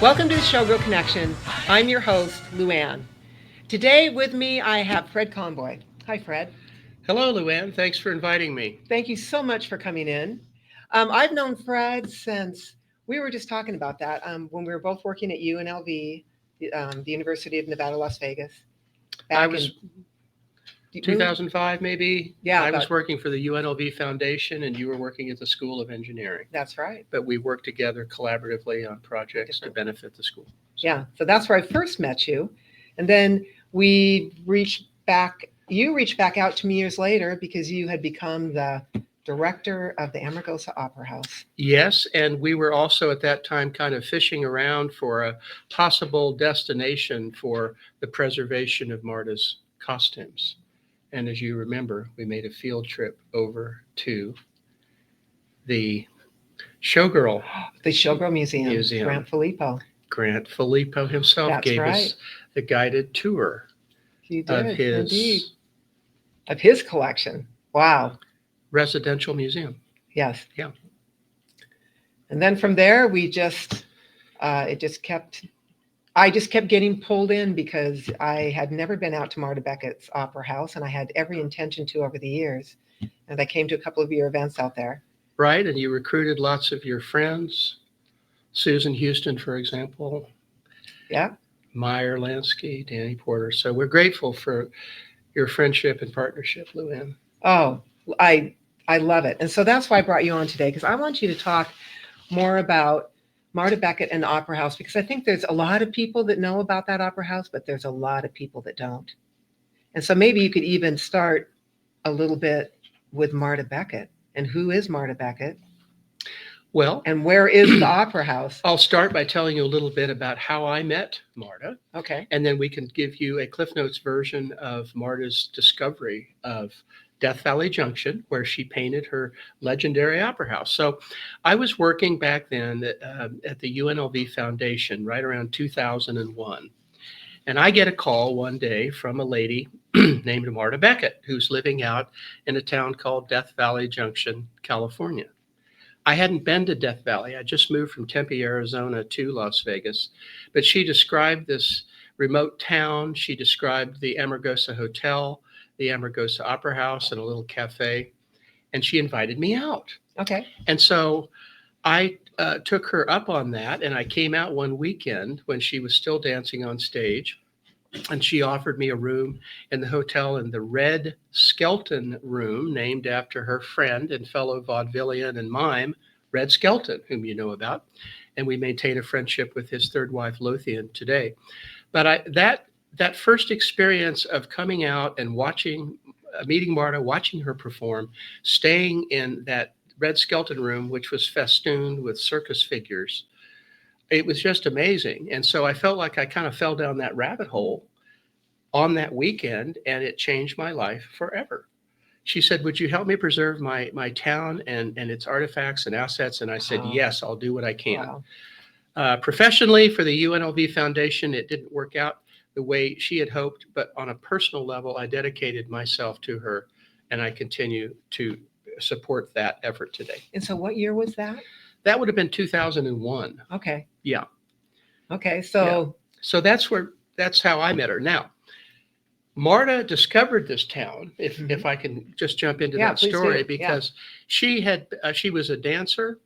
Welcome to the Showgirl Connection. I'm your host, Luann. Today with me, I have Fred Conboy. Hi, Fred. Hello, Luann. Thanks for inviting me. Thank you so much for coming in. I've known Fred since we were just talking about that when we were both working at UNLV, the University of Nevada, Las Vegas. I Back was in 2005, maybe. Yeah, I was working for the UNLV Foundation, and you were working at the School of Engineering. That's right. But we worked together collaboratively on projects to benefit the school. Yeah, so that's where I first met you, and then we reached back. You reached back out to me years later because you had become the director of the Amargosa Opera House. Yes, and we were also at that time kind of fishing around for a possible destination for the preservation of Marta's costumes. And as you remember, we made a field trip over to the Showgirl The Showgirl Museum. Grant Filippo. Grant Filippo himself That's gave right. us the guided tour He of did, his indeed. Of his collection. Wow. residential museum. Yes. Yeah. And then from there, I just kept getting pulled in because I had never been out to Marta Beckett's Opera House, and I had every intention to over the years. And I came to a couple of your events out there. Right, and you recruited lots of your friends, Susan Houston, for example. Yeah. Meyer Lansky, Danny Porter. So we're grateful for your friendship and partnership, Luann. Oh, I love it. And so that's why I brought you on today, because I want you to talk more about Marta Beckett and the Opera House, because I think there's a lot of people that know about that Opera House, but there's a lot of people that don't. And so maybe you could even start a little bit with Marta Beckett. And who is Marta Beckett? Well, and where is the Opera House? I'll start by telling you a little bit about how I met Marta. Okay. And then we can give you a Cliff Notes version of Marta's discovery of Death Valley Junction, where she painted her legendary opera house. So I was working back then at the UNLV Foundation right around 2001. And I get a call one day from a lady named Marta Beckett, who's living out in a town called Death Valley Junction, California. I hadn't been to Death Valley. I just moved from Tempe, Arizona to Las Vegas. But she described this remote town. She described the Amargosa Hotel, the Amargosa Opera House, and a little cafe. And she invited me out. Okay. And so I took her up on that. And I came out one weekend when she was still dancing on stage. And she offered me a room in the hotel in the Red Skelton room, named after her friend and fellow vaudevillian and mime, Red Skelton, whom you know about. And we maintain a friendship with his third wife, Lothian, today. But that first experience of coming out and meeting Marta, watching her perform, staying in that Red Skelton room, which was festooned with circus figures, it was just amazing. And so I felt like I kind of fell down that rabbit hole on that weekend, and it changed my life forever. She said, "Would you help me preserve my town and its artifacts and assets?" And I said, Wow. "Yes, I'll do what I can." Wow. Professionally, for the UNLV Foundation, it didn't work out the way she had hoped, but on a personal level, I dedicated myself to her, and I continue to support that effort today. And so what year was that? That would have been 2001. Okay. Yeah. Okay. So that's how I met her. Now, Marta discovered this town, if I can just jump into that story, because she was a dancer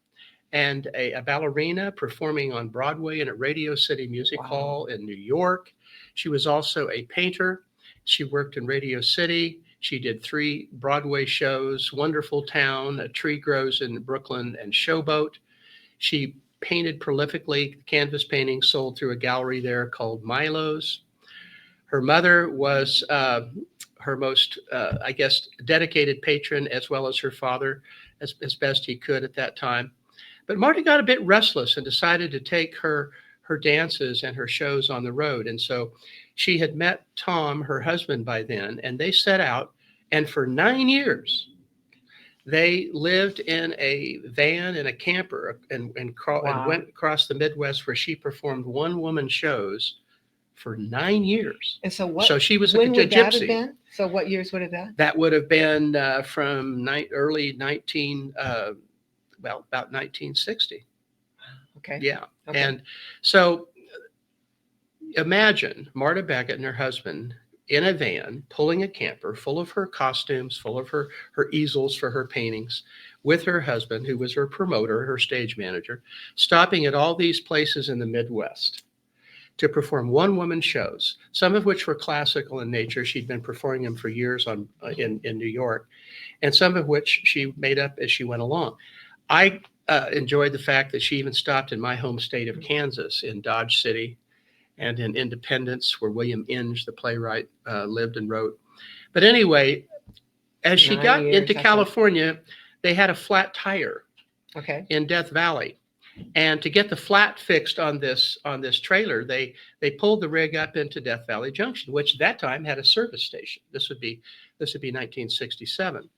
and a ballerina performing on Broadway and at Radio City Music Hall in New York. She was also a painter. She worked in Radio City. She did 3 Broadway shows, Wonderful Town, A Tree Grows in Brooklyn, and Showboat. She painted prolifically, canvas paintings sold through a gallery there called Milo's. Her mother was her most, dedicated patron, as well as her father, as best he could at that time. But Marta got a bit restless and decided to take her dances and her shows on the road. And so she had met Tom, her husband, by then, and they set out. And for 9 years, they lived in a van and a camper and went across the Midwest, where she performed one-woman shows for 9 years. And so So she was when a would that have gypsy. been? So what years would have been? That would have been from early 19, about 1960. Okay. Yeah. Okay. And so imagine Marta Beckett and her husband in a van pulling a camper full of her costumes, full of her easels for her paintings, with her husband, who was her promoter, her stage manager, stopping at all these places in the Midwest to perform one-woman shows, some of which were classical in nature. She'd been performing them for years in New York, and some of which she made up as she went along. I enjoyed the fact that she even stopped in my home state of Kansas, in Dodge City, and in Independence, where William Inge, the playwright, lived and wrote. But anyway, as she got into California, they had a flat tire in Death Valley. And to get the flat fixed on this trailer, they pulled the rig up into Death Valley Junction, which at that time had a service station. This would be 1967.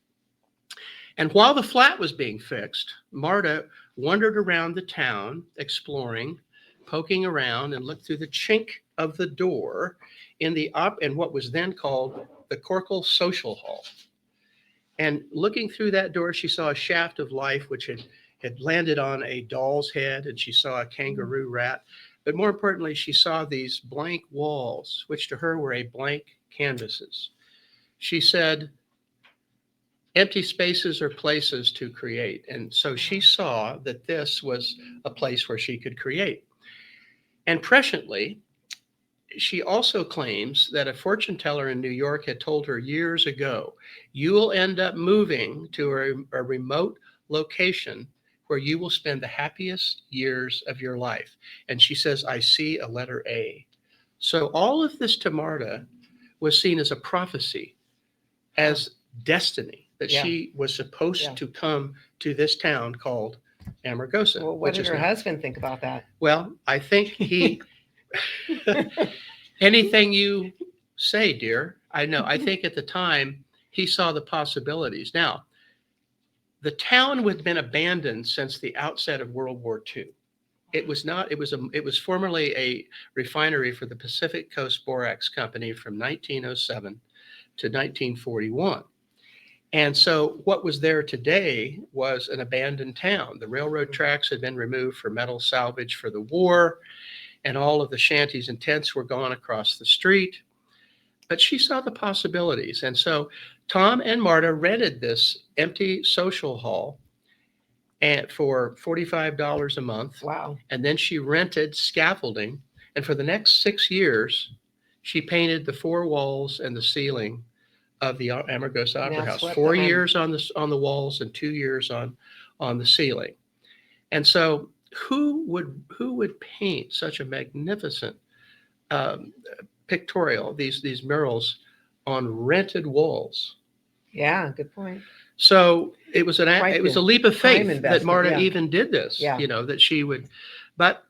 And while the flat was being fixed, Marta wandered around the town, exploring, poking around, and looked through the chink of the door in what was then called the Corkle Social Hall. And looking through that door, she saw a shaft of life which had landed on a doll's head, and she saw a kangaroo rat. But more importantly, she saw these blank walls, which to her were a blank canvases. She said, empty spaces are places to create. And so she saw that this was a place where she could create. And presciently, she also claims that a fortune teller in New York had told her years ago, you will end up moving to a remote location where you will spend the happiest years of your life. And she says, I see a letter A. So all of this to Marta was seen as a prophecy, as destiny, that she was supposed to come to this town called Amargosa. Well, what did her husband think about that? Well, I think he, anything you say, dear, I know. I think at the time he saw the possibilities. Now, the town had been abandoned since the outset of World War II. It was formerly a refinery for the Pacific Coast Borax Company from 1907 to 1941. And so what was there today was an abandoned town. The railroad tracks had been removed for metal salvage for the war, and all of the shanties and tents were gone across the street. But she saw the possibilities. And so Tom and Marta rented this empty social hall for $45 a month. Wow. And then she rented scaffolding. And for the next 6 years, she painted the 4 walls and the ceiling of the Amargosa Opera House. 4 years on the walls and 2 years on the ceiling. And so who would paint such a magnificent pictorial, these murals on rented walls? Yeah, good point. So it was a leap of faith that Marta even did this. Yeah. That she would, but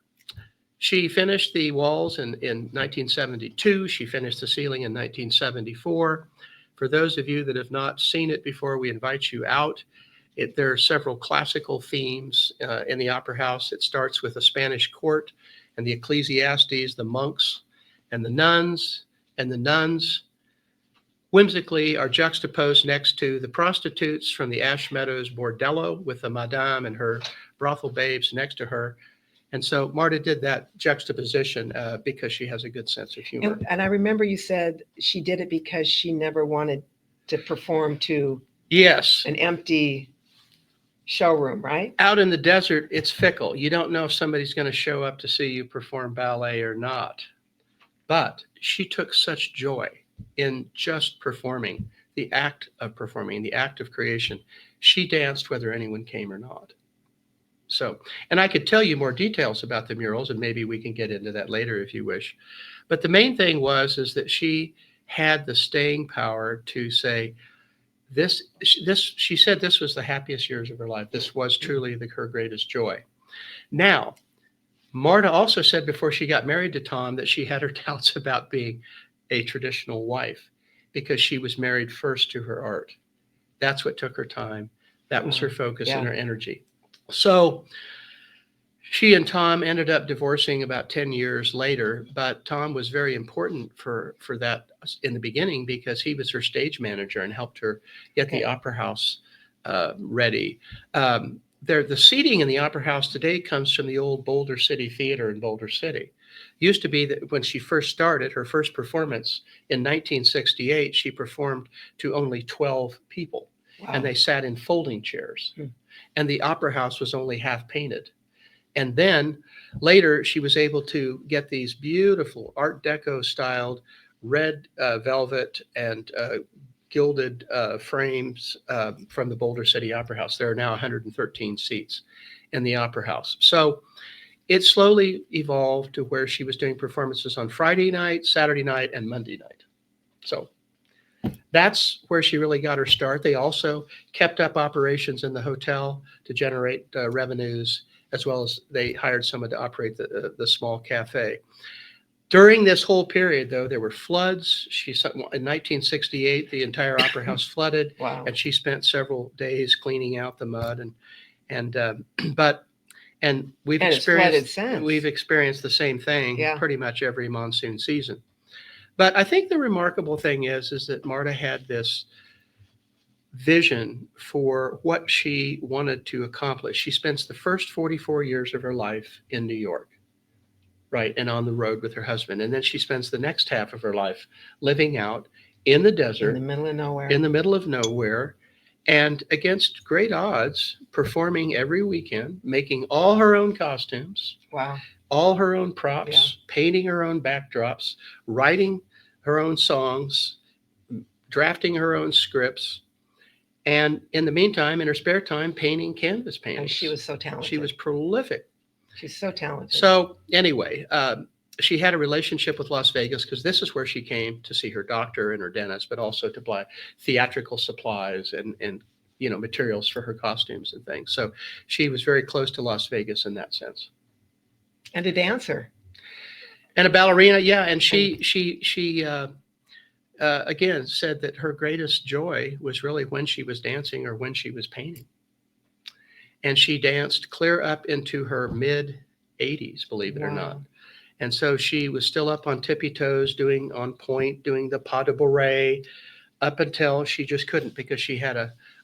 she finished the walls in 1972. She finished the ceiling in 1974. For those of you that have not seen it before, we invite you out. There are several classical themes in the Opera House. It starts with a Spanish court and the Ecclesiastes, the monks and the nuns, whimsically are juxtaposed next to the prostitutes from the Ash Meadows Bordello, with the Madame and her brothel babes next to her. And so Marta did that juxtaposition because she has a good sense of humor. And I remember you said she did it because she never wanted to perform to an empty showroom, right? Out in the desert, it's fickle. You don't know if somebody's going to show up to see you perform ballet or not. But she took such joy in just performing, the act of performing, the act of creation. She danced whether anyone came or not. So, and I could tell you more details about the murals, and maybe we can get into that later if you wish. But the main thing is that she had the staying power to say, she said this was the happiest years of her life. This was truly her greatest joy. Now, Marta also said before she got married to Tom that she had her doubts about being a traditional wife because she was married first to her art. That's what took her time. That was her focus and her energy. So she and Tom ended up divorcing about 10 years later, but Tom was very important for that in the beginning because he was her stage manager and helped her get the Opera House ready. the seating in the Opera House today comes from the old Boulder City Theater in Boulder City. Used to be that when she first started, her first performance in 1968, she performed to only 12 people. Wow. And they sat in folding chairs. Hmm. And the Opera House was only half painted. And then later she was able to get these beautiful Art Deco styled red velvet and gilded frames from the Boulder City Opera House. There are now 113 seats in the Opera House. So it slowly evolved to where she was doing performances on Friday night, Saturday night, and Monday night. So that's where she really got her start. They also kept up operations in the hotel to generate revenues, as well as they hired someone to operate the small cafe. During this whole period, though, there were floods. In 1968, the entire Opera House flooded. Wow. And she spent several days cleaning out the mud. We've experienced the same thing pretty much every monsoon season. But I think the remarkable thing is that Marta had this vision for what she wanted to accomplish. She spends the first 44 years of her life in New York, right, and on the road with her husband. And then she spends the next half of her life living out in the desert, in the middle of nowhere, and against great odds, performing every weekend, making all her own costumes. Wow. All her own props, painting her own backdrops, writing her own songs, drafting her own scripts, and in the meantime, in her spare time, painting canvas paintings. And she was so talented. She was prolific. She's so talented. So anyway, she had a relationship with Las Vegas because this is where she came to see her doctor and her dentist, but also to buy theatrical supplies and materials for her costumes and things. So she was very close to Las Vegas in that sense. And a dancer. And a ballerina, yeah. And she again said that her greatest joy was really when she was dancing or when she was painting. And she danced clear up into her mid-80s, believe it or not. And so she was still up on tippy toes, doing the pas de bourrée, up until she just couldn't because she had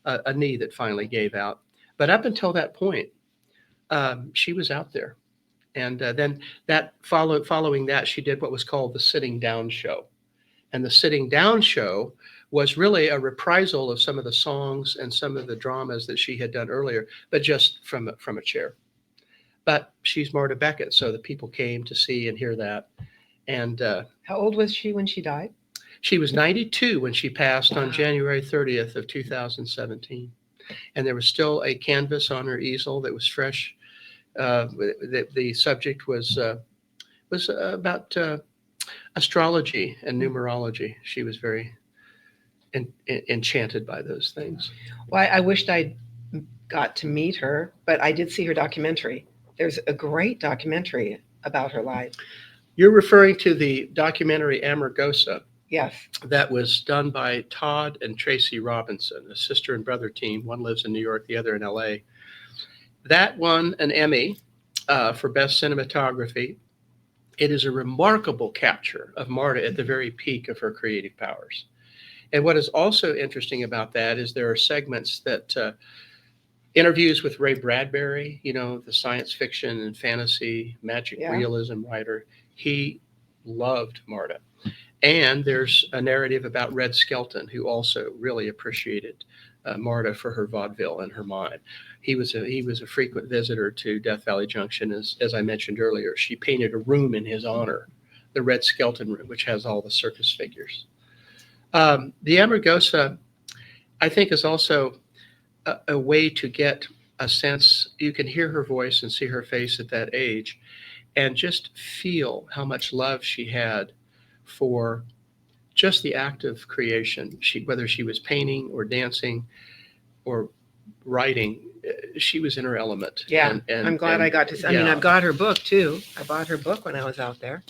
a knee that finally gave out. But up until that point, she was out there. And then following that, she did what was called the Sitting Down Show. And the Sitting Down Show was really a reprisal of some of the songs and some of the dramas that she had done earlier, but just from a chair. But she's Marta Beckett, so the people came to see and hear that. And how old was she when she died? She was 92 when she passed on January 30th of 2017. And there was still a canvas on her easel that was fresh. The subject was about astrology and numerology. She was very enchanted by those things. Well, I wished I got to meet her, but I did see her documentary. There's a great documentary about her life. You're referring to the documentary Amargosa. Yes. That was done by Todd and Tracy Robinson, a sister and brother team. One lives in New York, the other in LA. That won an Emmy for Best Cinematography. It is a remarkable capture of Marta at the very peak of her creative powers. And what is also interesting about that is there are segments that interviews with Ray Bradbury, the science fiction and fantasy magic realism writer. He loved Marta. And there's a narrative about Red Skelton, who also really appreciated Marta for her vaudeville and her mime. He was a frequent visitor to Death Valley Junction. As I mentioned earlier, she painted a room in his honor, the Red Skelton room, which has all the circus figures. The Amargosa, I think, is also a way to get a sense. You can hear her voice and see her face at that age and just feel how much love she had for just the act of creation. Whether she was painting or dancing or writing, she was in her element. Yeah, and I'm glad I got to. I mean, I've got her book too. I bought her book when I was out there.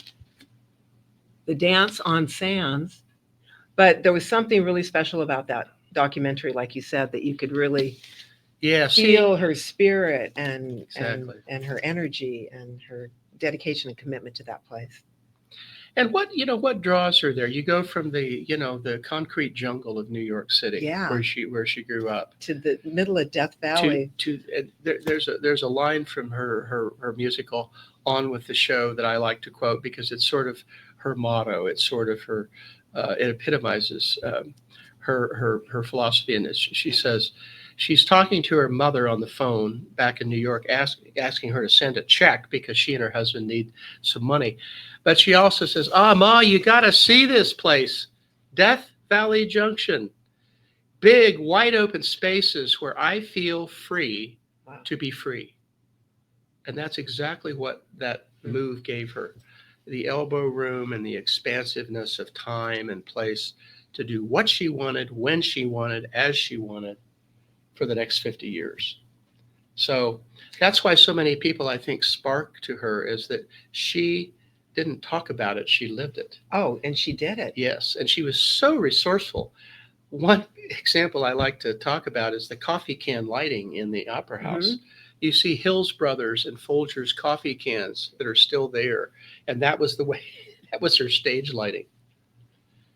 The Dance on Sands. But there was something really special about that documentary, like you said, that you could really feel her spirit and her energy and her dedication and commitment to that place. And what draws her there? You go from the concrete jungle of New York City, Yeah, where she grew up, to the middle of Death Valley. There's a line from her musical On with the Show that I like to quote because it's sort of her motto. It's sort of her. It epitomizes her philosophy in this. She says she's talking to her mother on the phone back in New York, asking her to send a check because she and her husband need some money. But she also says, Ma, you got to see this place, Death Valley Junction. Big, wide open spaces where I feel free to be free. And that's exactly what that move gave her. The elbow room and the expansiveness of time and place to do what she wanted, when she wanted, as she wanted for the next 50 years. So that's why so many people, I think, spark to her is that she didn't talk about it, she lived it. Oh, and she did it. Yes, and she was so resourceful. One example I like to talk about is the coffee can lighting in the Opera House. You see Hills Brothers and Folger's coffee cans that are still there. And that was her stage lighting.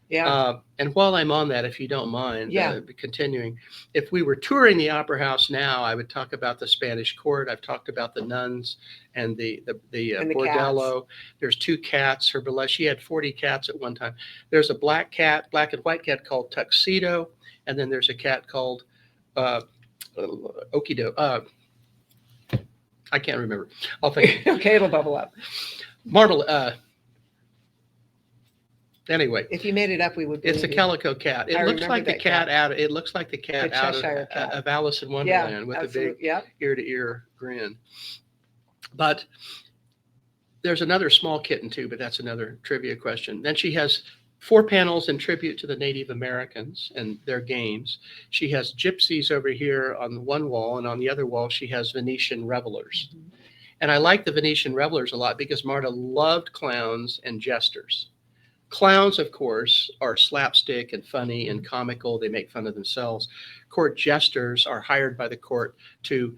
Yeah. And while I'm on that, if you don't mind, continuing, if we were touring the Opera House now, I would talk about the Spanish Court. I've talked about the nuns and the bordello. Cats. There's 2 cats. She had 40 cats at one time. There's a black and white cat called Tuxedo, and then there's a cat called Okido. I can't remember. I'll think. Okay, it'll bubble up. Anyway, if you made it up, we would. It's a calico cat. It looks like the cat out. It looks like the cat out of Alice in Wonderland with a big ear-to-ear grin. But there's another small kitten too. But that's another trivia question. Then she has 4 panels in tribute to the Native Americans and their games. She has gypsies over here on one wall, and on the other wall she has Venetian revelers. And I like the Venetian revelers a lot because Marta loved clowns and jesters. Clowns, of course, are slapstick and funny and comical. They make fun of themselves. Court jesters are hired by the court to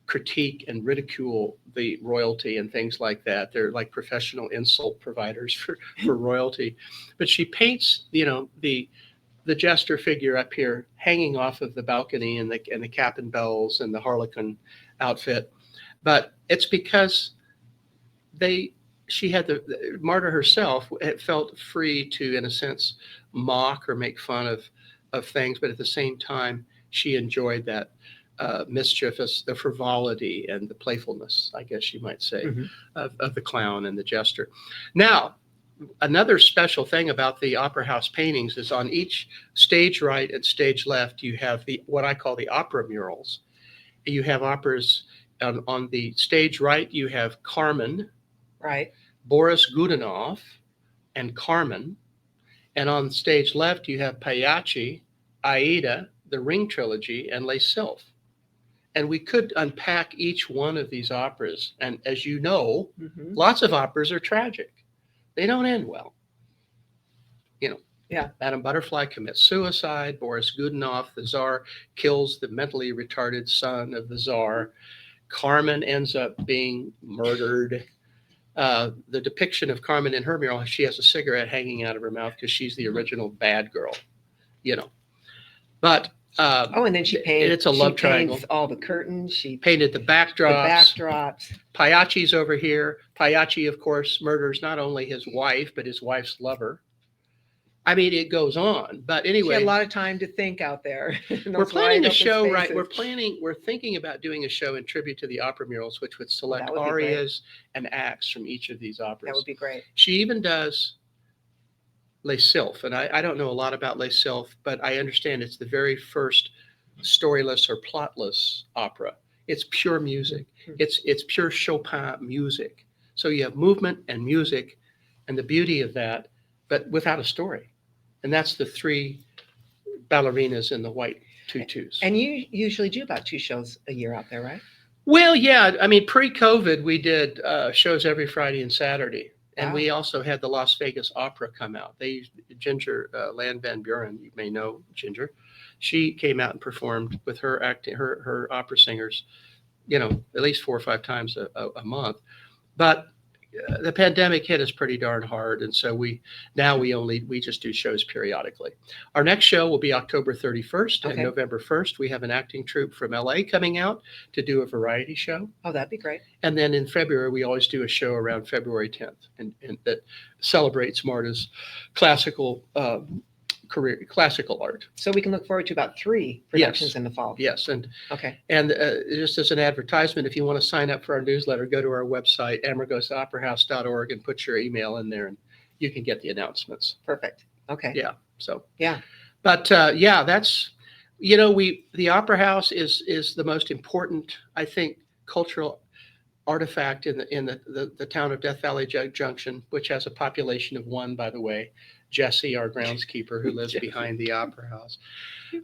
critique and ridicule the royalty and things like that. They're like professional insult providers for royalty. But she paints, the jester figure up here hanging off of the balcony and the cap and bells and the harlequin outfit. But it's because she had Marta herself felt free to, in a sense, mock or make fun of things, but at the same time, she enjoyed that mischievous, the frivolity and the playfulness, I guess you might say, of the clown and the jester. Now, another special thing about the Opera House paintings is on each stage right and stage left, you have what I call the opera murals. You have operas on the stage right, you have Carmen. Right. Boris Godunov and Carmen. And on stage left, you have Pagliacci, Aida, the Ring Trilogy, and Les Sylphes. And we could unpack each one of these operas. And as you know, lots of operas are tragic. They don't end well. Madame Butterfly commits suicide. Boris Godunov, the Tsar, kills the mentally retarded son of the Tsar. Carmen ends up being murdered. The depiction of Carmen in her mural, she has a cigarette hanging out of her mouth because she's the original bad girl, But and then she painted. It's a love triangle. All the curtains. She painted the backdrops. Pagliacci's over here. Pagliacci, of course, murders not only his wife but his wife's lover. I mean, it goes on. But anyway, she had a lot of time to think out there. We're planning a show, right? We're thinking about doing a show in tribute to the opera murals, which would select arias and acts from each of these operas. That would be great. She even does Les Sylphes, and I don't know a lot about Les Sylphes, but I understand it's the very first storyless or plotless opera. It's pure music. It's pure Chopin music. So you have movement and music, and the beauty of that, but without a story. And that's the 3 ballerinas in the white tutus. And you usually do about 2 shows a year out there, right? Well, yeah. I mean, pre-COVID, we did shows every Friday and Saturday. And we also had the Las Vegas Opera come out. Ginger Land Van Buren, you may know Ginger. She came out and performed with her opera singers, at least 4 or 5 times a month. But the pandemic hit us pretty darn hard, and so we just do shows periodically. Our next show will be October 31st and November 1st. We have an acting troupe from LA coming out to do a variety show. Oh, that'd be great. And then in February, we always do a show around February 10th, and that celebrates Marta's classical classical art. So we can look forward to about 3 productions in the fall. Yes, and okay. And just as an advertisement, if you want to sign up for our newsletter, go to our website, amargosaoperahouse.org, and put your email in there, and you can get the announcements. Perfect. Okay. Yeah. So yeah, but that's the Opera House is the most important, I think, cultural artifact in the town of Death Valley Junction, which has a population of 1, by the way. Jesse, our groundskeeper, who lives behind the Opera House.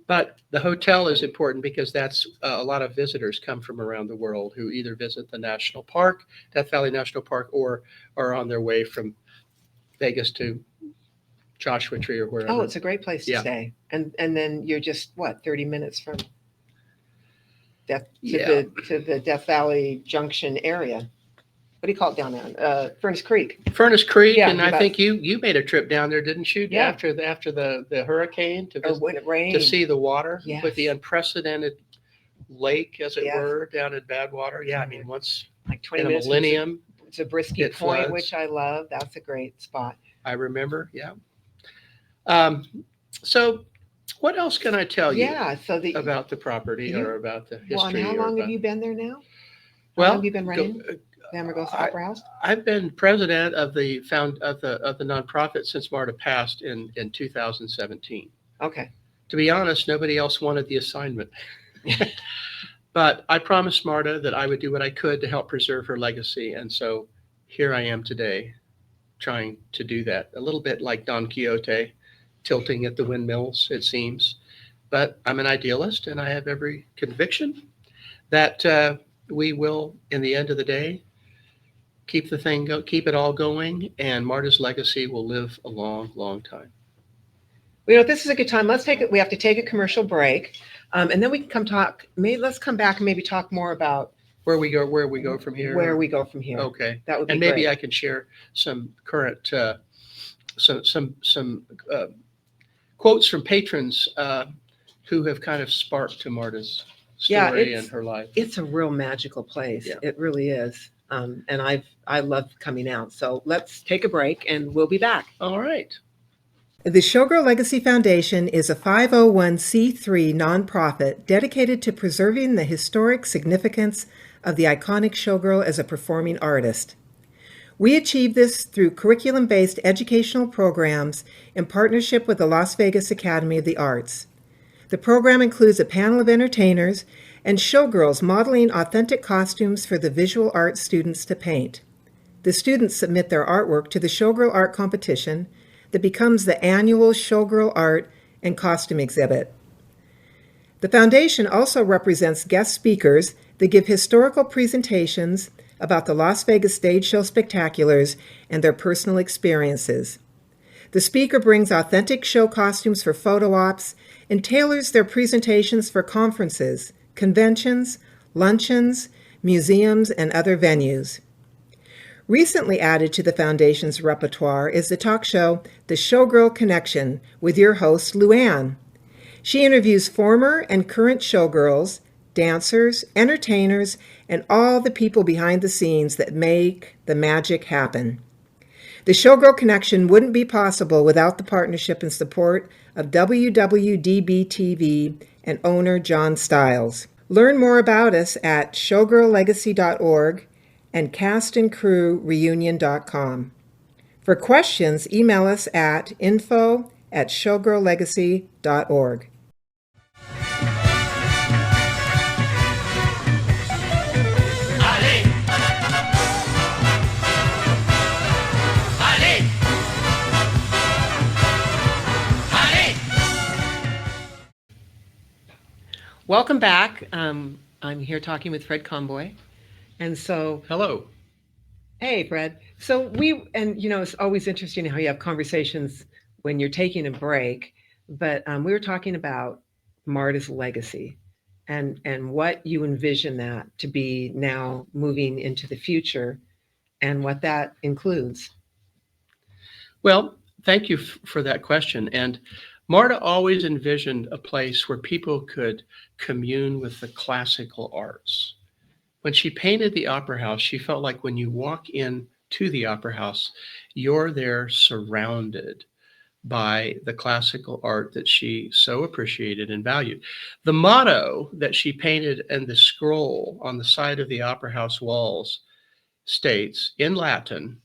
But the hotel is important because that's a lot of visitors come from around the world who either visit the national park, Death Valley National Park, or are on their way from Vegas to Joshua Tree or wherever. Oh, it's a great place to stay. And then you're just 30 minutes from to the Death Valley Junction area. What do you call it down there? Furnace Creek. Furnace Creek, yeah, and I think you made a trip down there, didn't you? Yeah. After the hurricane to visit, when it rained, to see the water with the Yes. unprecedented lake, as it Yes. were, down at Badwater. Yeah, I mean, once like 20 in a minutes. millennium, It's a Brisky it Point, floods. which I love. That's a great spot. I remember. Yeah. So, what else can I tell you? Yeah. So about the property or about the history. and how long have you been there now? Well, how long have you been running the Amargosa Opera House? I've been president of the nonprofit since Marta passed in 2017. Okay. To be honest, nobody else wanted the assignment. But I promised Marta that I would do what I could to help preserve her legacy. And so here I am today, trying to do that. A little bit like Don Quixote, tilting at the windmills, it seems. But I'm an idealist, and I have every conviction that we will, in the end of the day, keep it all going, and Marta's legacy will live a long, long time. This is a good time. We have to take a commercial break, and then we can come talk. Let's come back and maybe talk more about where we go from here. Where we go from here. Okay, that would be and maybe great. I can share some current some quotes from patrons who have kind of sparked to Marta's story and her life. It's a real magical place. Yeah. It really is. And I love coming out. So let's take a break and we'll be back. All right. The Showgirl Legacy Foundation is a 501c3 nonprofit dedicated to preserving the historic significance of the iconic showgirl as a performing artist. We achieve this through curriculum-based educational programs in partnership with the Las Vegas Academy of the Arts. The program includes a panel of entertainers and showgirls modeling authentic costumes for the visual arts students to paint. The students submit their artwork to the Showgirl Art Competition that becomes the annual Showgirl Art and Costume Exhibit. The foundation also represents guest speakers that give historical presentations about the Las Vegas Stage Show Spectaculars and their personal experiences. The speaker brings authentic show costumes for photo ops and tailors their presentations for conferences, conventions, luncheons, museums, and other venues. Recently added to the Foundation's repertoire is the talk show The Showgirl Connection with your host, Luann. She interviews former and current showgirls, dancers, entertainers, and all the people behind the scenes that make the magic happen. The Showgirl Connection wouldn't be possible without the partnership and support of WWDBTV and owner John Stiles. Learn more about us at showgirllegacy.org and castandcrewreunion.com. For questions, email us at info@showgirllegacy.org. Welcome back. I'm here talking with Fred Conboy. And so, hello. Hey, Fred. So it's always interesting how you have conversations when you're taking a break, but we were talking about Marta's legacy and what you envision that to be now moving into the future and what that includes. Well, thank you for that question. And Marta always envisioned a place where people could commune with the classical arts. When she painted the Opera House, she felt like when you walk in to the Opera House, you're there surrounded by the classical art that she so appreciated and valued. The motto that she painted in the scroll on the side of the Opera House walls states in Latin,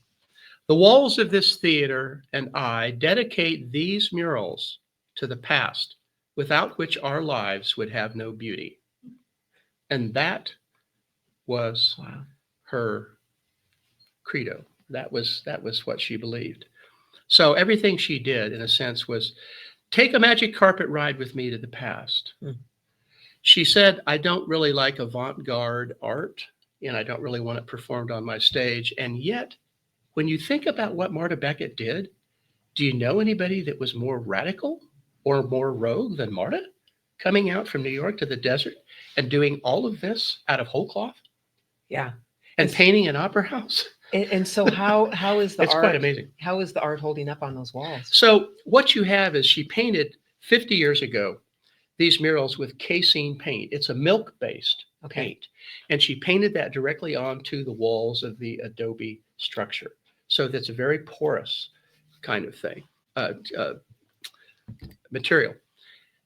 "The walls of this theater and I dedicate these murals to the past, without which our lives would have no beauty." And that was her credo. That was what she believed. So everything she did, in a sense, was take a magic carpet ride with me to the past. She said, "I don't really like avant-garde art, and I don't really want it performed on my stage." And yet, when you think about what Marta Beckett did, do you know anybody that was more radical or more rogue than Marta, coming out from New York to the desert and doing all of this out of whole cloth? Yeah. And painting an opera house? And so how is the It's art? quite amazing. How is the art holding up on those walls? So what you have is she painted 50 years ago these murals with casein paint. It's a milk-based paint. And she painted that directly onto the walls of the adobe structure. So that's a very porous kind of thing, material.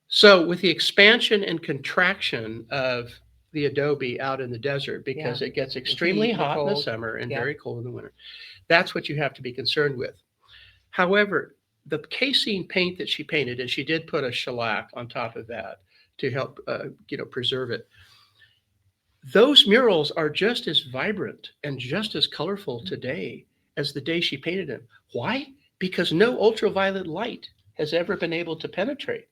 So with the expansion and contraction of the adobe out in the desert, because it gets extremely hot in the summer and very cold in the winter, that's what you have to be concerned with. However, the casein paint that she painted, and she did put a shellac on top of that to help preserve it. Those murals are just as vibrant and just as colorful today as the day she painted them. Why? Because no ultraviolet light has ever been able to penetrate,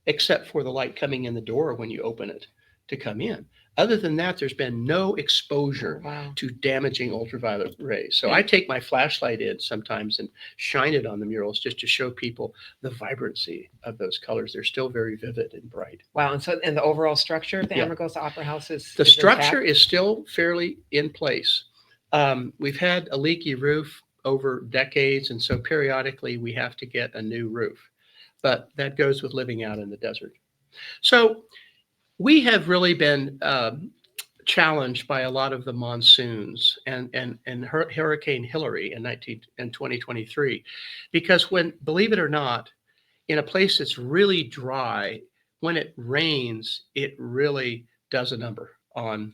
except for the light coming in the door when you open it to come in. Other than that, there's been no exposure to damaging ultraviolet rays. So I take my flashlight in sometimes and shine it on the murals just to show people the vibrancy of those colors. They're still very vivid and bright. Wow. And the overall structure of the Amargosa Opera House is the structure is still fairly in place. We've had a leaky roof over decades, and so periodically we have to get a new roof. But that goes with living out in the desert. So we have really been challenged by a lot of the monsoons and Hurricane Hillary in 2023, because believe it or not, in a place that's really dry, when it rains, it really does a number on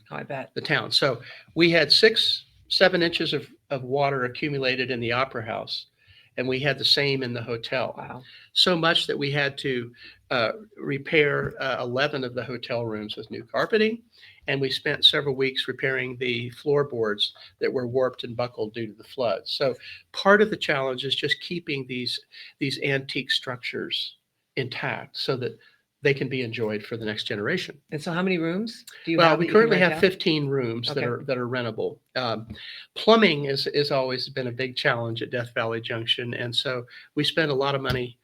the town. So we had 6-7 inches of water accumulated in the Opera House, and we had the same in the hotel. Wow. So much that we had to repair 11 of the hotel rooms with new carpeting, and we spent several weeks repairing the floorboards that were warped and buckled due to the floods. So part of the challenge is just keeping these antique structures intact so that they can be enjoyed for the next generation. And so how many rooms do you have? Well, we currently have 15 rooms that are rentable. Plumbing is always been a big challenge at Death Valley Junction. And so we spend a lot of money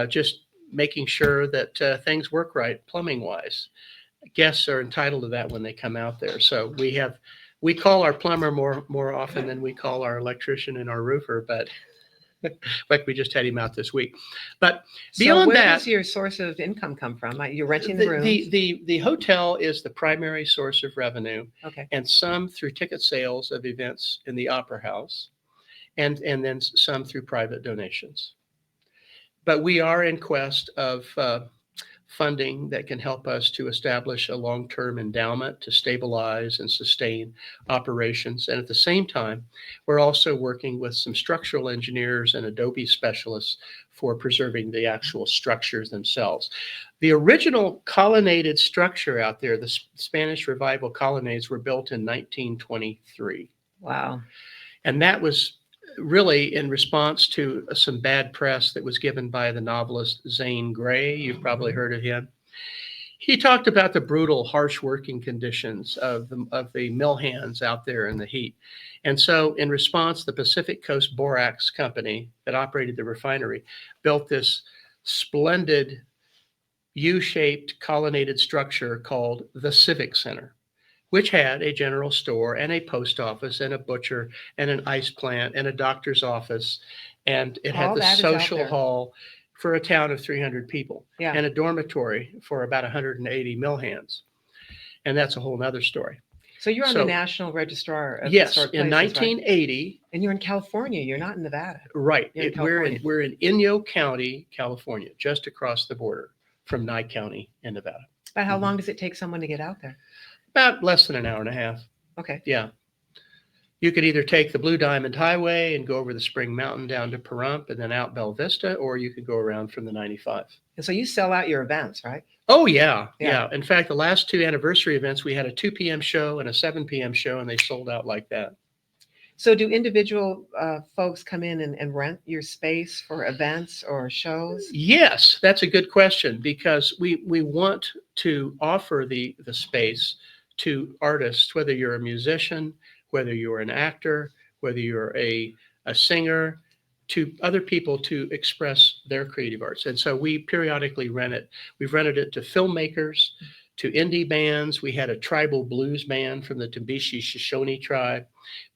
just making sure that things work right plumbing wise. Guests are entitled to that when they come out there. So we call our plumber more often than we call our electrician and our roofer, but like we just had him out this week. But beyond where does your source of income come from? You're renting the rooms? The hotel is the primary source of revenue. Okay. And some through ticket sales of events in the Opera House, and then some through private donations. But we are in quest of funding that can help us to establish a long-term endowment to stabilize and sustain operations. And at the same time, we're also working with some structural engineers and adobe specialists for preserving the actual structures themselves. The original colonnaded structure out there, the Spanish Revival colonnades, were built in 1923. Wow. And that was really in response to some bad press that was given by the novelist Zane Grey. You've probably heard of him. He talked about the brutal, harsh working conditions of the mill hands out there in the heat. And so in response, the Pacific Coast Borax Company that operated the refinery built this splendid U-shaped colonnaded structure called the Civic Center, which had a general store and a post office and a butcher and an ice plant and a doctor's office. And it had All the that is out social there. hall for a town of 300 people Yeah. and a dormitory for about 180 mill hands. And that's a whole nother story. So you're on So- the National Registrar of Yes, Historic in Places, right? 1980, And you're in California. You're not in Nevada. right. You're in We're in California. we're in Inyo County, California, just across the border from Nye County in Nevada. But how Mhm. long does it take someone to get out there? About less than an hour and a half. Okay. Yeah. You could either take the Blue Diamond Highway and go over the Spring Mountain down to Pahrump and then out Bella Vista, or you could go around from the 95. And so you sell out your events, right? Oh, yeah. Yeah. Yeah. In fact, the last two anniversary events, we had a 2 p.m. show and a 7 p.m. show, and they sold out like that. So do individual folks come in and rent your space for events or shows? Yes, that's a good question, because we want to offer the space to artists, whether you're a musician, whether you're an actor, whether you're a singer, to other people to express their creative arts. And so we periodically rent it. We've rented it to filmmakers, to indie bands. We had a tribal blues band from the Tembishi Shoshone tribe.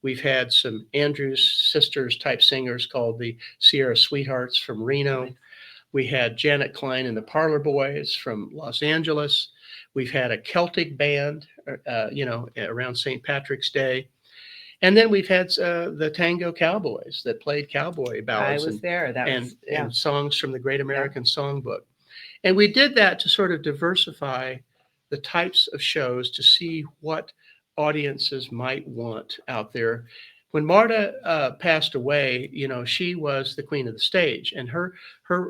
We've had some Andrews Sisters type singers called the Sierra Sweethearts from Reno. We had Janet Klein and the Parlor Boys from Los Angeles. We've had a Celtic band, around St. Patrick's Day. And then we've had the Tango Cowboys that played cowboy I ballads was there. That was, yeah. and songs from the Great American Songbook. And we did that to sort of diversify the types of shows to see what audiences might want out there. When Marta passed away, she was the queen of the stage, and her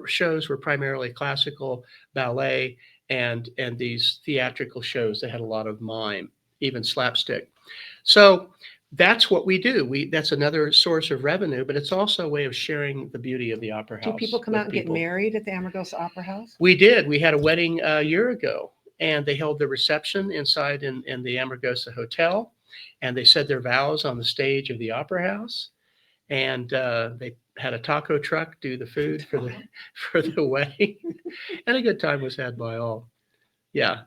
shows were primarily classical, ballet, and these theatrical shows that had a lot of mime, even slapstick. So that's what we do. That's another source of revenue, but it's also a way of sharing the beauty of the opera house. Do people come out and get married at the Amargosa Opera House? We did. We had a wedding a year ago, and they held the reception inside in the Amargosa Hotel, and they said their vows on the stage of the opera house, and they had a taco truck do the food for the wedding, and a good time was had by all. Yeah.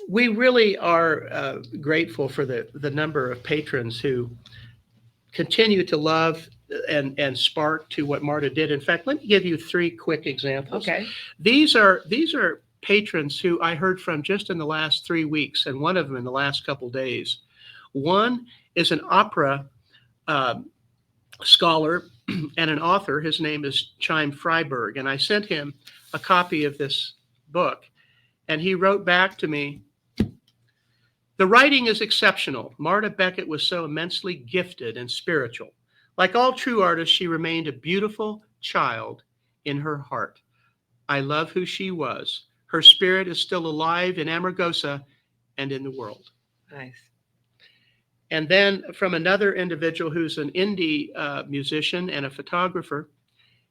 We really are grateful for the number of patrons who continue to love and spark to what Marta did. In fact, let me give you 3 quick examples. Okay. These are patrons who I heard from just in the last 3 weeks, and one of them in the last couple days. One is an opera scholar and an author. His name is Chaim Freiberg, and I sent him a copy of this book, and he wrote back to me, "The writing is exceptional. Marta Beckett was so immensely gifted and spiritual. Like all true artists, she remained a beautiful child in her heart. I love who she was. Her spirit is still alive in Amargosa and in the world." Nice. And then from another individual who's an indie musician and a photographer,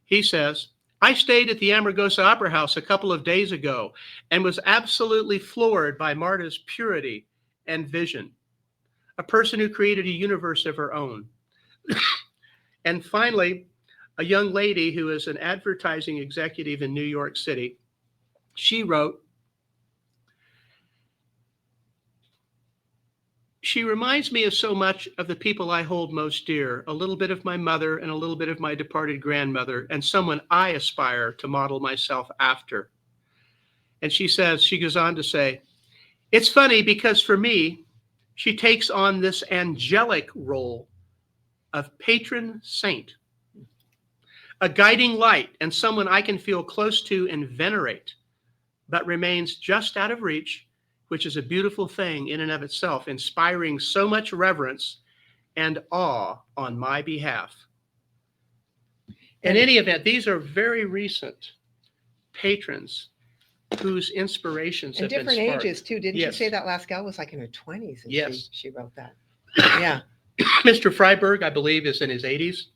he says, "I stayed at the Amargosa Opera House a couple of days ago and was absolutely floored by Marta's purity and vision, a person who created a universe of her own." And finally, a young lady who is an advertising executive in New York City, she wrote, "She reminds me of so much of the people I hold most dear, a little bit of my mother and a little bit of my departed grandmother, and someone I aspire to model myself after." And she goes on to say, "It's funny because for me, she takes on this angelic role of patron saint, a guiding light and someone I can feel close to and venerate, but remains just out of reach, which is a beautiful thing in and of itself, inspiring so much reverence and awe on my behalf." In any event, these are very recent patrons whose inspirations And have been different sparked. ages too. Didn't Yes. you say that last gal was like in her 20s? And Yes. she wrote that. Yeah. Mr. Freiberg, I believe, is in his 80s.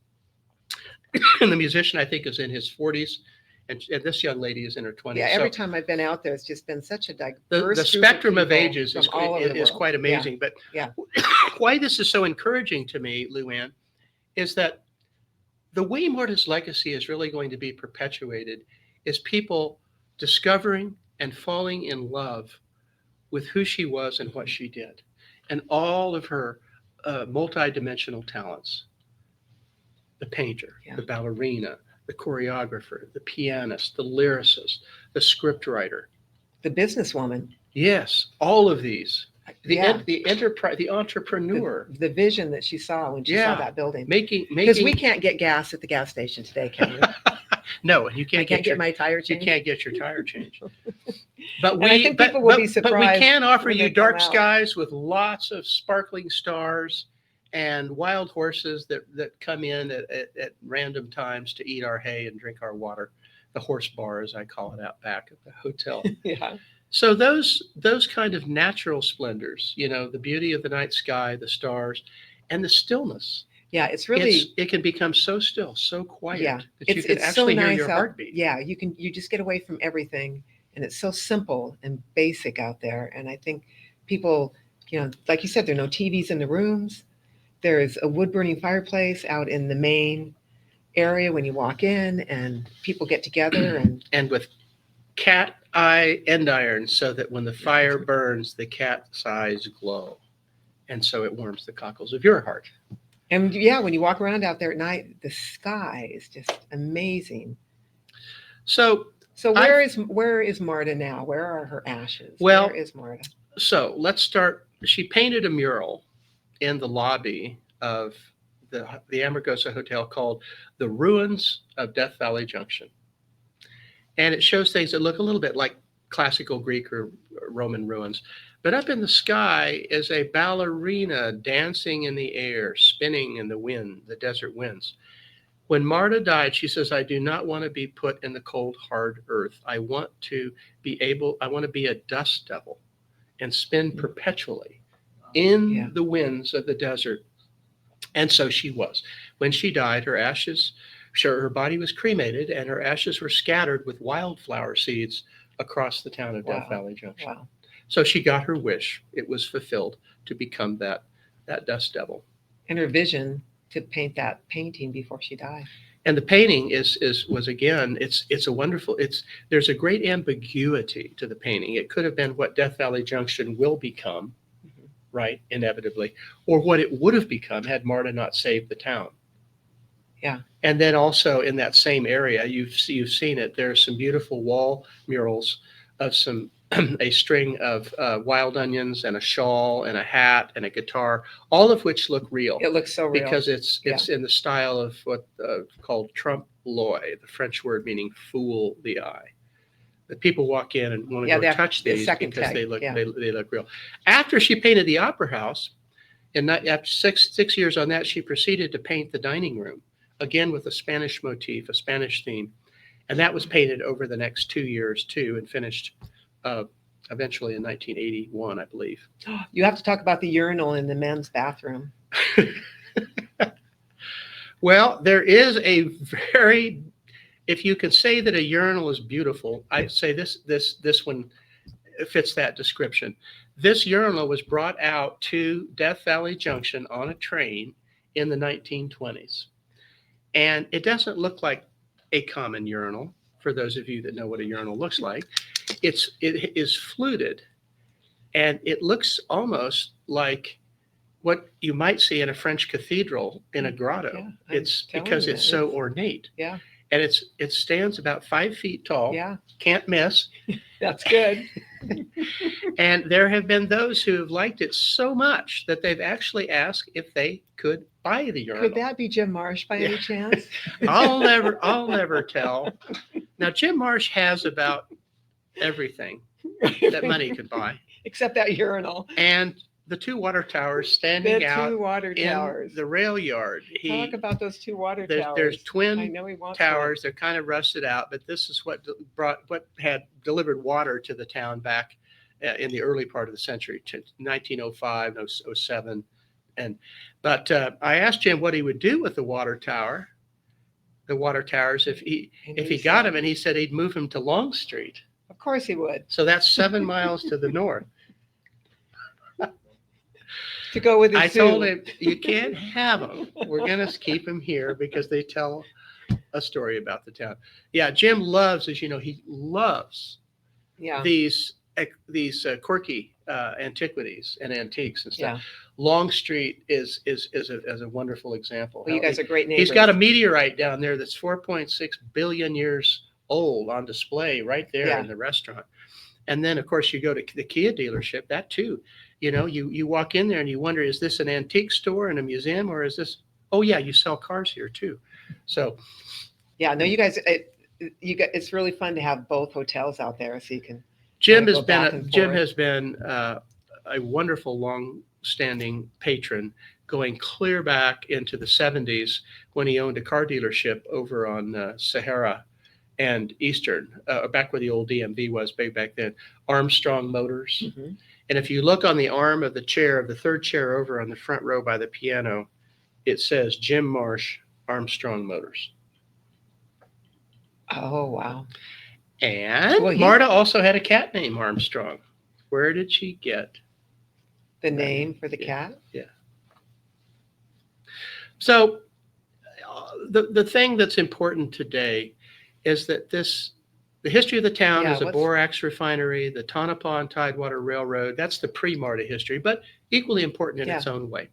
And the musician, I think, is in his 40s. And this young lady is in her 20s. Yeah. Every time I've been out there, it's just been such a diverse the group spectrum of people ages from is all over the world. quite amazing. But Yeah. why this is so encouraging to me, Luann, is that the way Marta's legacy is really going to be perpetuated is people discovering and falling in love with who she was and what she did, and all of her multi-dimensional talents. The painter, the ballerina, the choreographer, the pianist, the lyricist, the scriptwriter, the businesswoman. Yes, all of these. The enterprise, the entrepreneur, the vision that she saw when she saw that building. Because we can't get gas at the gas station today, can we? No, and you can't get my tire changed. You can't get your tire changed. But I think people will be surprised. But we can offer you dark skies with lots of sparkling stars and wild horses that come in at random times to eat our hay and drink our water. The horse bar, as I call it, out back at the hotel. Yeah. So those kind of natural splendors, the beauty of the night sky, the stars, and the stillness. Yeah, it can become so still, so quiet that you can it's actually so hear nice your heartbeat. Yeah, you just get away from everything, and it's so simple and basic out there. And I think people, like you said, there are no TVs in the rooms. There's a wood burning fireplace out in the main area when you walk in, and people get together and with cat eye endirons, so that when the fire burns, the cat's eyes glow, and so it warms the cockles of your heart. And when you walk around out there at night, the sky is just amazing. So where is Marta now? Where are her ashes? Well, where is Marta? So let's start. She painted a mural in the lobby of the Amargosa Hotel called "The Ruins of Death Valley Junction," and it shows things that look a little bit like classical Greek or Roman ruins. But up in the sky is a ballerina dancing in the air, spinning in the wind, the desert winds. When Marta died, she says, "I do not want to be put in the cold, hard earth. I want to be a dust devil and spin perpetually in the winds of the desert." And so she was. When she died, her body was cremated, and her ashes were scattered with wildflower seeds across the town of Death Valley Junction. Wow. So she got her wish. It was fulfilled to become that dust devil. And her vision to paint that painting before she died. And the painting was again, it's a wonderful, there's a great ambiguity to the painting. It could have been what Death Valley Junction will become, right, inevitably, or what it would have become had Marta not saved the town. Yeah. And then also in that same area, you've seen it, there's some beautiful wall murals of a string of wild onions and a shawl and a hat and a guitar, all of which look real. It looks so real. Because it's in the style of what called trompe l'oeil, the French word meaning fool the eye. The people walk in and want to go touch these because they look real. After she painted the Opera House, after six years on that, she proceeded to paint the dining room, again with a Spanish motif, a Spanish theme. And that was painted over the next 2 years too, and finished eventually in 1981, I believe. You have to talk about the urinal in the men's bathroom. Well, there is if you can say that a urinal is beautiful, I'd say this one fits that description. This urinal was brought out to Death Valley Junction on a train in the 1920s. And it doesn't look like a common urinal, for those of you that know what a urinal looks like. It is fluted, and it looks almost like what you might see in a French cathedral in a grotto. Yeah, it's because it's so ornate. Yeah. And it stands about 5 feet tall. Yeah. Can't miss. That's good. And there have been those who have liked it so much that they've actually asked if they could buy the urinal. Could that be Jim Marsh by any chance? I'll never tell. Now, Jim Marsh has about everything that money could buy. Except that urinal. And the two water towers standing out in the rail yard. Talk about those two water towers. There's twin towers. One. They're kind of rusted out, but this is what had delivered water to the town back in the early part of the century, 1905, 07. But I asked Jim what he would do with the water towers if he got them, and he said he'd move them to Long Street. Of course he would. So that's 7 miles to the north. To go with his I told him, you can't have them. We're going to keep them here because they tell a story about the town. Yeah, Jim loves, as you know, he loves these quirky antiquities and antiques and stuff. Yeah. Longstreet is a wonderful example. Well, you guys are great neighbors. He's got a meteorite down there that's 4.6 billion years old on display right there in the restaurant. And then, of course, you go to the Kia dealership, that too. You walk in there and you wonder, is this an antique store and a museum, or is this, oh yeah, you sell cars here too. So. Yeah, no, you guys, it's really fun to have both hotels out there so you can. Jim has been a wonderful, long-standing patron, going clear back into the 70s when he owned a car dealership over on Sahara and Eastern, back where the old DMV was back then, Armstrong Motors. Mm-hmm. And if you look on the arm of the third chair over on the front row by the piano, it says Jim Marsh, Armstrong Motors. Oh, wow. And Marta also had a cat named Armstrong. Where did she get the name for the cat? Yeah. So the thing that's important today is that the history of the town is a borax refinery, the Tonopah and Tidewater Railroad. That's the pre-Marta history, but equally important in its own way.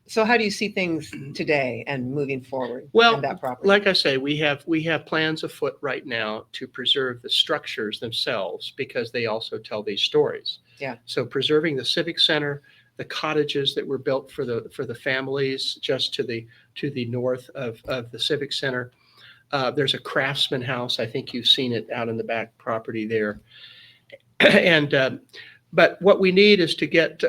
So how do you see things today and moving forward? Well, in that property? Like I say, we have plans afoot right now to preserve the structures themselves because they also tell these stories. Yeah. So preserving the Civic Center, the cottages that were built for the families just to the north of the Civic Center. There's a craftsman house. I think you've seen it out in the back property there. And but what we need is to get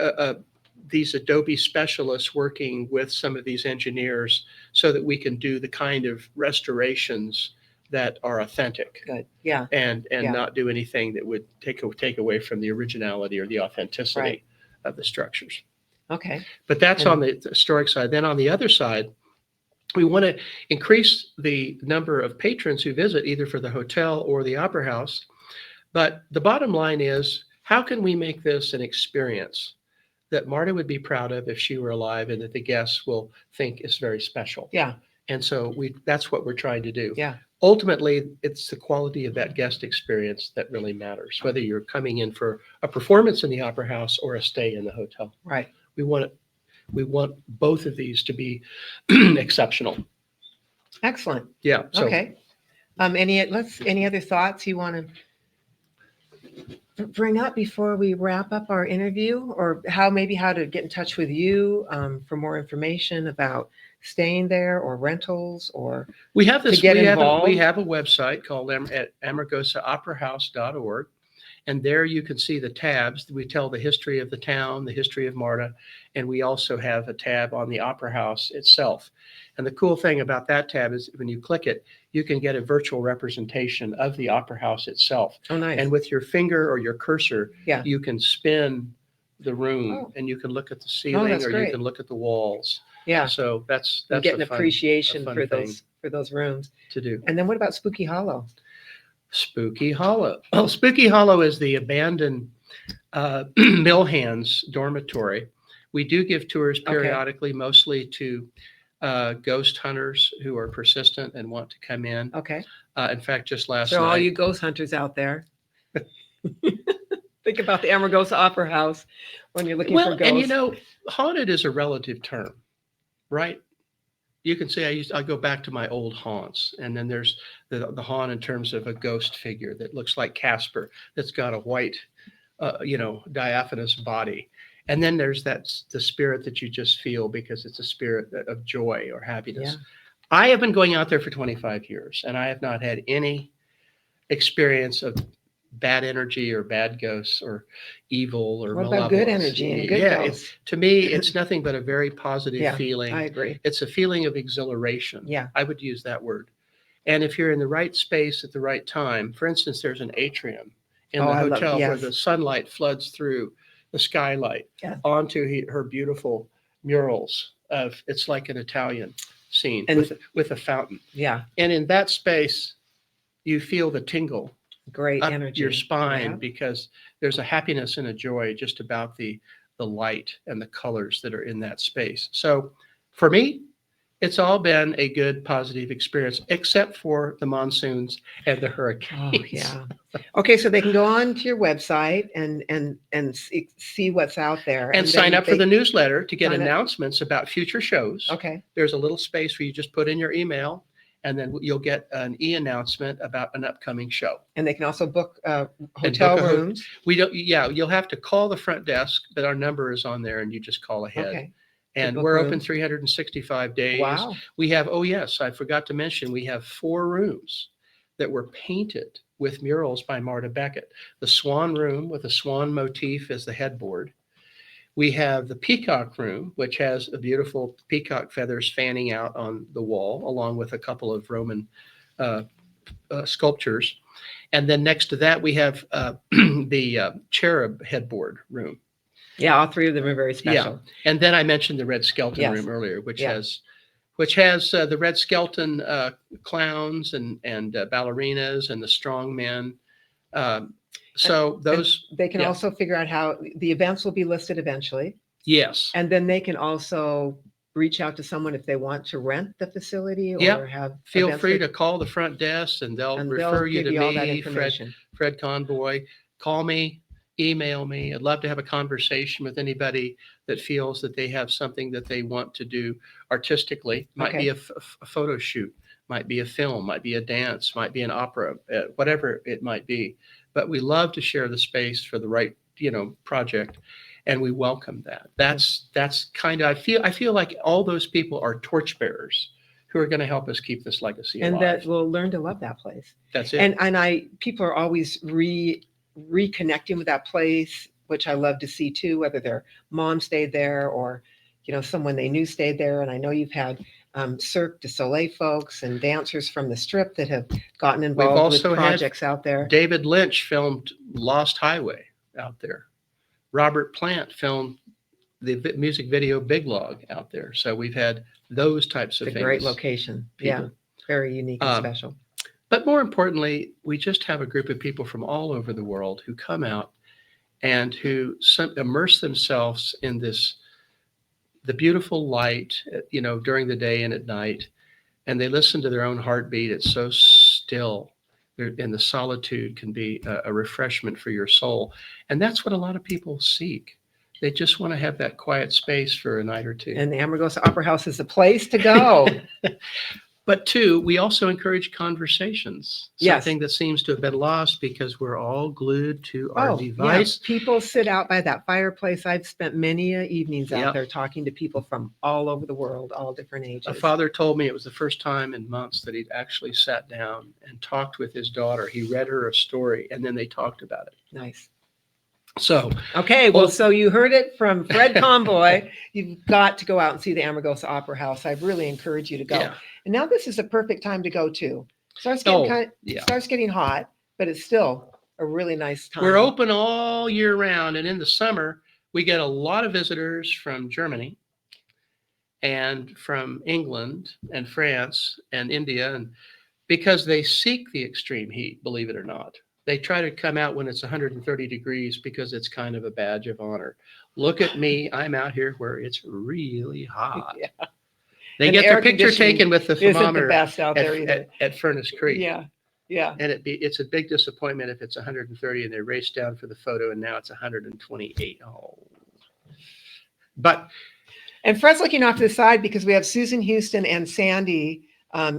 these Adobe specialists working with some of these engineers so that we can do the kind of restorations that are authentic. Good. Yeah. And not do anything that would take away from the originality or the authenticity of the structures. Okay. But that's on the historic side. Then on the other side, we want to increase the number of patrons who visit either for the hotel or the opera house. But the bottom line is, how can we make this an experience that Marta would be proud of if she were alive and that the guests will think is very special? Yeah. And so that's what we're trying to do. Yeah. Ultimately, it's the quality of that guest experience that really matters, whether you're coming in for a performance in the opera house or a stay in the hotel. Right. We want both of these to be exceptional. Excellent. Yeah. So, okay. Any other thoughts you want to bring up before we wrap up our interview, or how to get in touch with you for more information about staying there or rentals, or we have to get involved? We have a website called at amargosaoperahouse.org. And there you can see the tabs. We tell the history of the town, the history of Marta, and we also have a tab on the opera house itself. And the cool thing about that tab is when you click it, you can get a virtual representation of the opera house itself. Oh, nice. And with your finger or your cursor, yeah, you can spin the room and you can look at the ceiling or great. You can look at the walls. Yeah. So that's get an appreciation for those rooms to do. And then what about Spooky Hollow? Spooky Hollow. Oh, Spooky Hollow is the abandoned mill hands dormitory. We do give tours periodically, mostly to ghost hunters who are persistent and want to come in. Okay. In fact, just last night. So all you ghost hunters out there, think about the Amargosa Opera House when you're looking for ghosts. And haunted is a relative term, right? You can say I go back to my old haunts, and then there's the haunt in terms of a ghost figure that looks like Casper, that's got a white, diaphanous body, and then there's the spirit that you just feel because it's a spirit of joy or happiness. Yeah. I have been going out there for 25 years, and I have not had any experience of bad energy or bad ghosts or evil or what about good energy and good ghosts? To me, it's nothing but a very positive feeling. I agree. It's a feeling of exhilaration. Yeah, I would use that word. And if you're in the right space at the right time, for instance, there's an atrium in the hotel where the sunlight floods through the skylight onto her beautiful murals it's like an Italian scene with a fountain. Yeah. And in that space, you feel the tingle. Great up energy. Your spine, because there's a happiness and a joy just about the light and the colors that are in that space. So for me, It's all been a good, positive experience, except for the monsoons and the hurricanes. Oh, yeah. Okay, so they can go on to your website and see what's out there. And sign up for the newsletter to get announcements about future shows. Okay. There's a little space where you just put in your email, and then you'll get an e-announcement about an upcoming show. And they can also book hotel rooms. You'll have to call the front desk, but our number is on there, and you just call ahead. Okay. And we're open 365 days. Wow. We have, oh yes, I forgot to mention, we have 4 rooms that were painted with murals by Marta Beckett. The Swan Room with a swan motif as the headboard. We have the Peacock Room, which has a beautiful peacock feathers fanning out on the wall, along with a couple of Roman sculptures. And then next to that, we have the cherub headboard room. Yeah, all 3 of them are very special. Yeah, and then I mentioned the Red Skeleton room earlier, which has the Red Skeleton clowns and ballerinas and the strong men. So those they can also figure out how the events will be listed eventually. Yes, and then they can also reach out to someone if they want to rent the facility or have. Feel free to call the front desk, and they'll refer you to me, Fred Conboy. Call me. Email me. I'd love to have a conversation with anybody that feels that they have something that they want to do artistically. Might be a photo shoot, might be a film, might be a dance, might be an opera, whatever it might be. But we love to share the space for the right, project, and we welcome that. That's kind of I feel like all those people are torchbearers who are going to help us keep this legacy alive. And that we'll learn to love that place. That's it. And people are always reconnecting with that place, which I love to see too, whether their mom stayed there or someone they knew stayed there. And I know you've had Cirque du Soleil folks and dancers from the Strip that have gotten involved with projects out there. David Lynch filmed Lost Highway out there. Robert Plant filmed the music video Big Log out there. So we've had those types of things. A great location. People. Yeah, very unique and special. But more importantly, we just have a group of people from all over the world who come out and who immerse themselves in the beautiful light, during the day and at night, and they listen to their own heartbeat. It's so still, and the solitude can be a refreshment for your soul. And that's what a lot of people seek. They just want to have that quiet space for a night or two. And the Amargosa Opera House is the place to go. But 2, we also encourage conversations, something that seems to have been lost because we're all glued to our device. Yes. People sit out by that fireplace. I've spent many evenings out there talking to people from all over the world, all different ages. A father told me it was the first time in months that he'd actually sat down and talked with his daughter. He read her a story, and then they talked about it. Nice. So, okay, well, so you heard it from Fred Conboy. You've got to go out and see the Amargosa Opera House. I really encourage you to go. Yeah. And now this is a perfect time to go too. Starts getting hot, but it's still a really nice time. We're open all year round, and in the summer we get a lot of visitors from Germany and from England and France and India, and because they seek the extreme heat, believe it or not. They try to come out when it's 130 degrees because it's kind of a badge of honor. Look at me. I'm out here where it's really hot. Yeah. They get their picture taken with the thermometer at Furnace Creek. Yeah. Yeah. And it's a big disappointment if it's 130 and they race down for the photo and now it's 128. Oh. And Fred's looking off to the side because we have Susan Houston and Sandy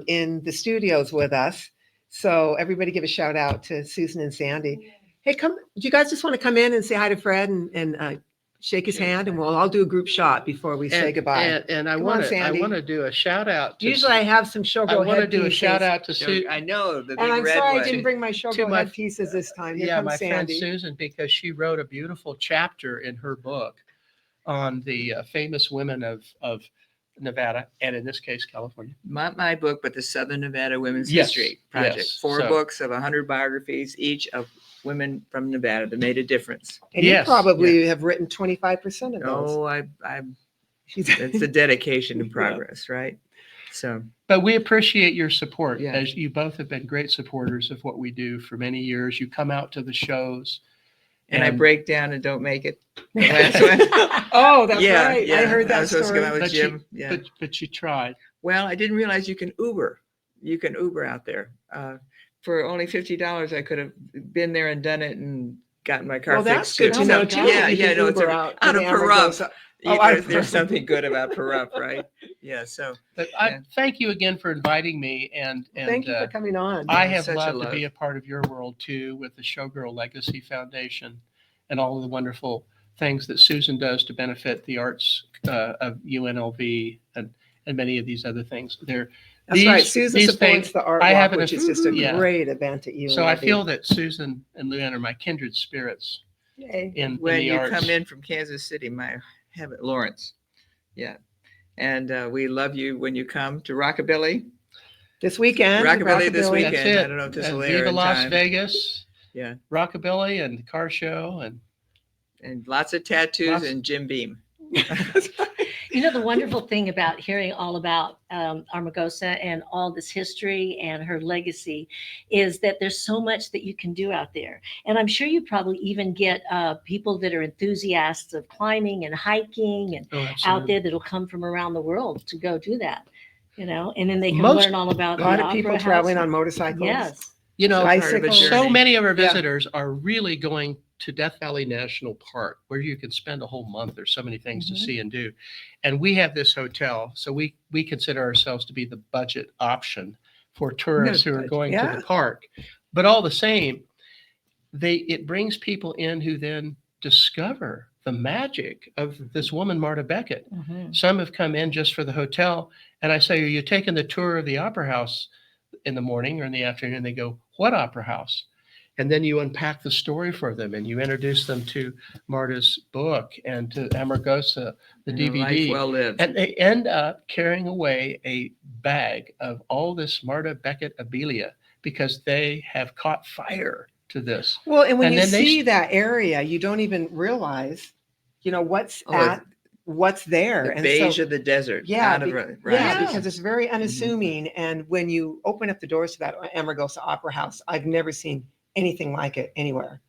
in the studios with us. So everybody give a shout out to Susan and Sandy. Hey, do you guys just want to come in and say hi to Fred and shake his hand, and we'll all do a group shot before we say goodbye. And I want to do a shout out. Usually I have some Showgirl I want to do a shout out to Susan. I know the big and I'm red sorry one. I didn't bring my Showgirl head pieces this time. Here comes my Sandy. friend Susan, because she wrote a beautiful chapter in her book on the famous women of Nevada, and in this case, California. Not my book, but the Southern Nevada Women's History Project. Yes. 4 books of 100 biographies, each of women from Nevada that made a difference. And you probably have written 25% of those. Oh, it's a dedication in progress, right? So, but we appreciate your support, as you both have been great supporters of what we do for many years. You come out to the shows. And I break down and don't make it. Last one. Oh, that's right. I heard that I was supposed story. to come out with Jim. But you tried. Well, I didn't realize you can Uber. You can Uber out there. For only $50, I could have been there and done it and gotten my car Well, that's fixed. good too. to know So, too. Yeah, You can no, it's Uber out out to of the Pahrump. Amargosa. Oh, out of There's Pahrump. something good about Pahrump, right? Yeah. So But Yeah. I thank you again for inviting me, and Thank you for coming on. I Yeah, have such a loved to love. be a part of your world too, with the Showgirl Legacy Foundation and all of the wonderful things that Susan does to benefit the arts of UNLV and many of these other things. That's right. Susan these supports things, the art I walk, have which is just a yeah. great event at UNLV. So I feel that Susan and Luann are my kindred spirits Yay. in when the you arts. come in from Kansas City, my heaven, Lawrence. Yeah. And we love you when you come to Rockabilly. This weekend. Rockabilly this Rockabilly. weekend. That's it. I don't know if this And will air Viva in Las time. Vegas, Yeah. Rockabilly and car show And lots of tattoos Lots- and Jim Beam. You know, the wonderful thing about hearing all about Amargosa and all this history and her legacy is that there's so much that you can do out there. And I'm sure you probably even get people that are enthusiasts of climbing and hiking and out there that'll come from around the world to go do that, you know, and then they can learn all about A lot the of people opera traveling house. on motorcycles. Yes. You know, Bicycles. so many of our Yeah. visitors are really going to Death Valley National Park, where you can spend a whole month. There's so many things to see and do. And we have this hotel, so we consider ourselves to be the budget option for tourists who are going to the park. But all the same, it brings people in who then discover the magic of this woman, Marta Beckett. Some have come in just for the hotel, and I say, "Are you taking the tour of the opera house in the morning or in the afternoon?" And they go, "What opera house?" And then you unpack the story for them and you introduce them to Marta's book and to Amargosa, the And a DVD. life well lived. And they end up carrying away a bag of all this Marta Beckett abilia because they have caught fire to this. Well, and when And you then they see that area, you don't even realize, you know, what's there. The And beige so, of the desert. yeah, Out of yeah, it, right. because it's very unassuming. And when you open up the doors to that Amargosa Opera House, I've never seen anything like it anywhere.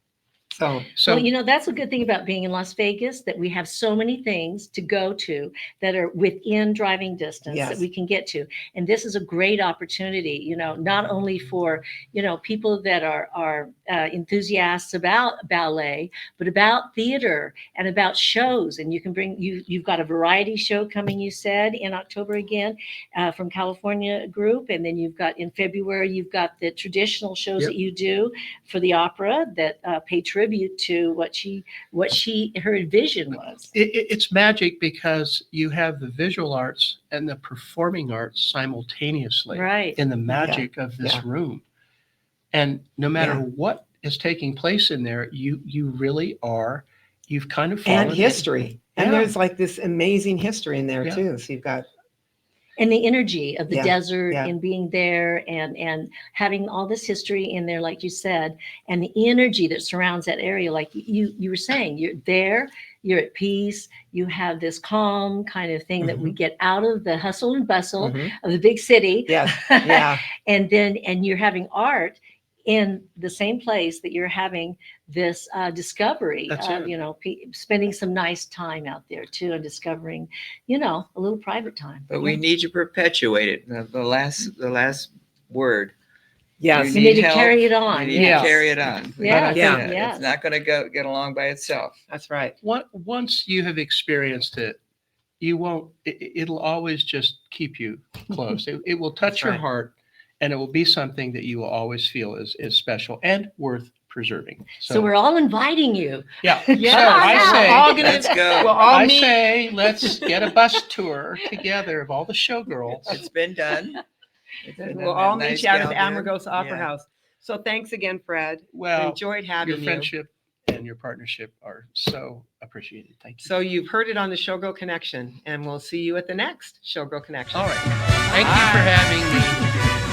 So Well, you know, that's a good thing about being in Las Vegas, that we have so many things to go to that are within driving distance that we can get to. And this is a great opportunity, you know, not only for, you know, people that are enthusiasts about ballet, but about theater and about shows. And you can bring, you've got a variety show coming, you said, in October again, from California group. And then you've got in February, you've got the traditional shows that you do for the opera that pay tribute to what her vision was. It's magic because you have the visual arts and the performing arts simultaneously in the magic of this room. And no matter what is taking place in there, you really are, you've kind of fallen. And history. And there's like this amazing history in there too. So you've got and the energy of the desert and being there and having all this history in there, like you said, and the energy that surrounds that area. Like you were saying, you're there, you're at peace, you have this calm kind of thing that we get out of the hustle and bustle of the big city. And you're having art in the same place that you're having this discovery, you know, spending some nice time out there too, and discovering, you know, a little private time. But we need you to perpetuate it. The last word. Yes, you need to carry it on. You need to carry it on. Yes. It's not going to get along by itself. That's right. Once you have experienced it, you won't. It'll always just keep you close. It will touch your heart. And it will be something that you will always feel is special and worth preserving. So we're all inviting you. Yeah. So I say, let's go. We'll all I meet. say, let's get a bus tour together of all the showgirls. It's been done. We'll all meet you out at the Amargosa Opera House. So thanks again, Fred. Well, enjoyed having your you. friendship and your partnership are so appreciated. Thank you. So you've heard it on the Showgirl Connection, and we'll see you at the next Showgirl Connection. All right. Thank you for having me.